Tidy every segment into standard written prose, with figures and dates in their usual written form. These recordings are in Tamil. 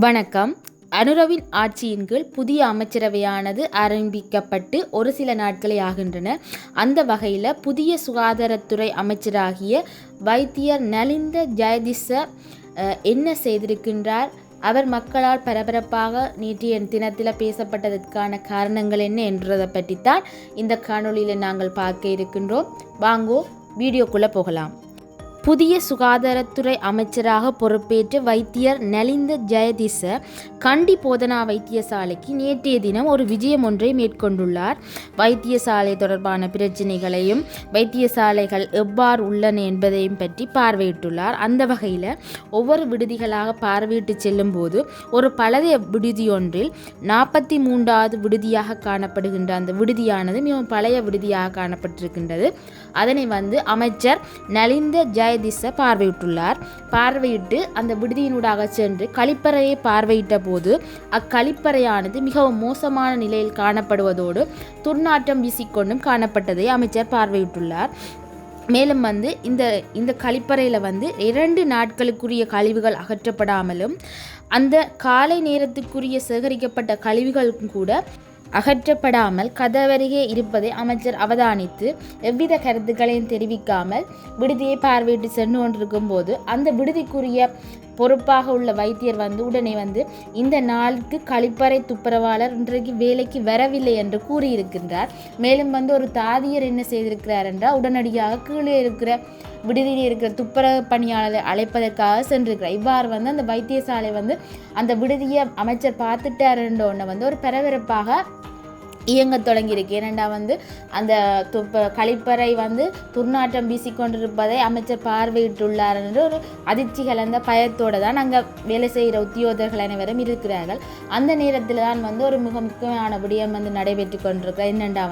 வணக்கம். அனுரவின் ஆட்சியின் கீழ் புதிய அமைச்சரவையானது ஆரம்பிக்கப்பட்டு ஒரு சில நாட்களே ஆகின்றன. அந்த வகையில் புதிய சுகாதாரத்துறை அமைச்சராகிய வைத்தியர் நலிந்த ஜெயதிச என்ன செய்திருக்கின்றார், அவர் மக்களால் பரபரப்பாக நேற்றைய தினத்தில் பேசப்பட்டதற்கான காரணங்கள் என்ன என்றதை பற்றித்தான் இந்த காணொளியில் நாங்கள் பார்க்க இருக்கின்றோம். வாங்கோ வீடியோக்குள்ளே போகலாம். புதிய சுகாதாரத்துறை அமைச்சராக பொறுப்பேற்ற வைத்தியர் நலிந்த ஜெயதிச கண்டி போதனா வைத்தியசாலைக்கு நேற்றைய தினம் ஒரு விஜயம் ஒன்றை மேற்கொண்டுள்ளார். வைத்தியசாலை தொடர்பான பிரச்சினைகளையும் வைத்தியசாலைகள் எவ்வாறு உள்ளன என்பதையும் பற்றி பார்வையிட்டுள்ளார். அந்த வகையில் ஒவ்வொரு விடுதிகளாக பார்வையிட்டு செல்லும் போது ஒரு பழைய விடுதி ஒன்றில் 43வது விடுதியாக காணப்படுகின்ற அந்த விடுதியானது மிகவும் பழைய விடுதியாக காணப்பட்டிருக்கின்றது. அதனை அமைச்சர் நலிந்த ஜெயதிச பார்வையிட்டுள்ளார். பார்வையிட்டு அந்த விடுதியினூடாக சென்று கழிப்பறையை பார்வையிட்ட போது அக்கழிப்பறையானது மிகவும் மோசமான நிலையில் காணப்படுவதோடு துர்நாற்றம் வீசிக்கொண்டும் காணப்பட்டதை அமைச்சர் பார்வையிட்டுள்ளார். மேலும் இந்த கழிப்பறையில் 2 நாட்களுக்குரிய கழிவுகள் அகற்றப்படாமலும் அந்த காலை நேரத்துக்குரிய சேகரிக்கப்பட்ட கழிவுகளும் கூட அகற்றப்படாமல் கதவருகே இருப்பதை அமைச்சர் அவதானித்து எவ்வித கருத்துக்களையும் தெரிவிக்காமல் விடுதியை பார்வையிட்டு சென்று கொண்டிருக்கும் போது அந்த விடுதிக்குரிய பொறுப்பாக உள்ள வைத்தியர் உடனே இந்த நாளுக்கு கழிப்பறை துப்புரவாளர் இன்றைக்கு வேலைக்கு வரவில்லை என்று கூறியிருக்கின்றார். மேலும் ஒரு தாதியர் என்ன செய்திருக்கிறார் என்றால் உடனடியாக கீழே இருக்கிற விடுதியில் இருக்கிற துப்புரவு பணியாளரை அழைப்பதற்காக சென்றிருக்கிறார். இவ்வாறு அந்த வைத்தியசாலை அந்த விடுதியை அமைச்சர் பார்த்துட்டார் என்றோன்னு ஒரு பரபரப்பாக இயங்க தொடங்கியிருக்கு. ஏனெண்டா அந்த கழிப்பறை துர்நாற்றம் வீசிக்கொண்டிருப்பதை அமைச்சர் பார்வையிட்டுள்ளார் என்று ஒரு அதிர்ச்சி கலந்த பயத்தோடு தான் அங்கே வேலை செய்கிற உத்தியோகர்கள் அனைவரும் இருக்கிறார்கள். அந்த நேரத்தில் தான் ஒரு மிக முக்கியமான விடயம் நடைபெற்று கொண்டிருக்கிறார். என்னெண்டா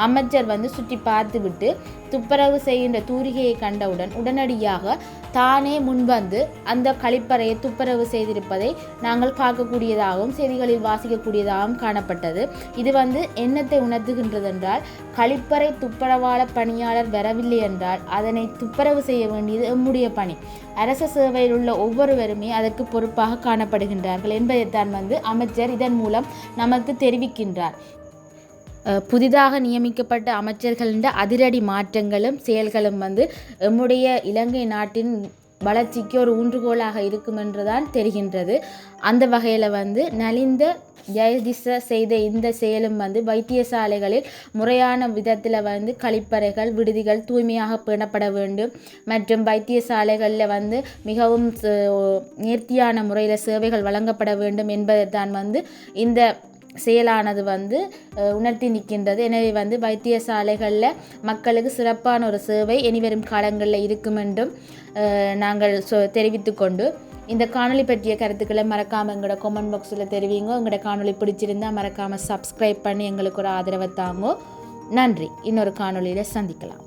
அமைச்சர் சுற்றி பார்த்து விட்டு துப்புரவு செய்கின்ற தூரிகையை கண்டவுடன் உடனடியாக தானே முன்வந்து அந்த கழிப்பறையை துப்புரவு செய்திருப்பதை நாங்கள் பார்க்கக்கூடியதாகவும் செய்திகளில் வாசிக்கக்கூடியதாகவும் காணப்பட்டது. இது என்னத்தை உணர்த்துகின்றது என்றால், கழிப்பறை துப்புரவாளர் பணியாளர் வரவில்லை என்றால் அதனை துப்புரவு செய்ய வேண்டியது எம்முடைய பணி. அரச சேவையில் உள்ள ஒவ்வொருவருமே அதற்கு பொறுப்பாக காணப்படுகின்றார்கள் என்பதைத்தான் அமைச்சர் இதன் மூலம் நமக்கு தெரிவிக்கின்றார். புதிதாக நியமிக்கப்பட்ட அமைச்சர்களின் அதிரடி மாற்றங்களும் செயல்களும் எம்முடைய இலங்கை நாட்டின் வளர்ச்சிக்கு ஒரு ஊன்றுகோலாக இருக்கும் என்றுதான் தெரிகின்றது. அந்த வகையில் நலிந்த ஜெயதிச செய்த இந்த செயலும் வைத்தியசாலைகளில் முறையான விதத்தில் கழிப்பறைகள் விடுதிகள் தூய்மையாக பேணப்பட வேண்டும் மற்றும் வைத்தியசாலைகளில் மிகவும் நேர்த்தியான முறையில் சேவைகள் வழங்கப்பட வேண்டும் என்பதைத்தான் இந்த செயலானது உணர்த்தி நிற்கின்றது. எனவே வைத்தியசாலைகளில் மக்களுக்கு சிறப்பான ஒரு சேவை இனிவரும் காலங்களில் இருக்கும் என்றும் நாங்கள் தெரிவித்து கொண்டு இந்த காணொளி பற்றிய கருத்துக்களை மறக்காமல் எங்களோட கமெண்ட் பாக்ஸில் தெரிவிங்க. எங்களோட காணொளி பிடிச்சிருந்தால் மறக்காமல் சப்ஸ்கிரைப் பண்ணி எங்களுக்கு ஒரு ஆதரவை தாங்கோ. நன்றி. இன்னொரு காணொளியில் சந்திக்கலாம்.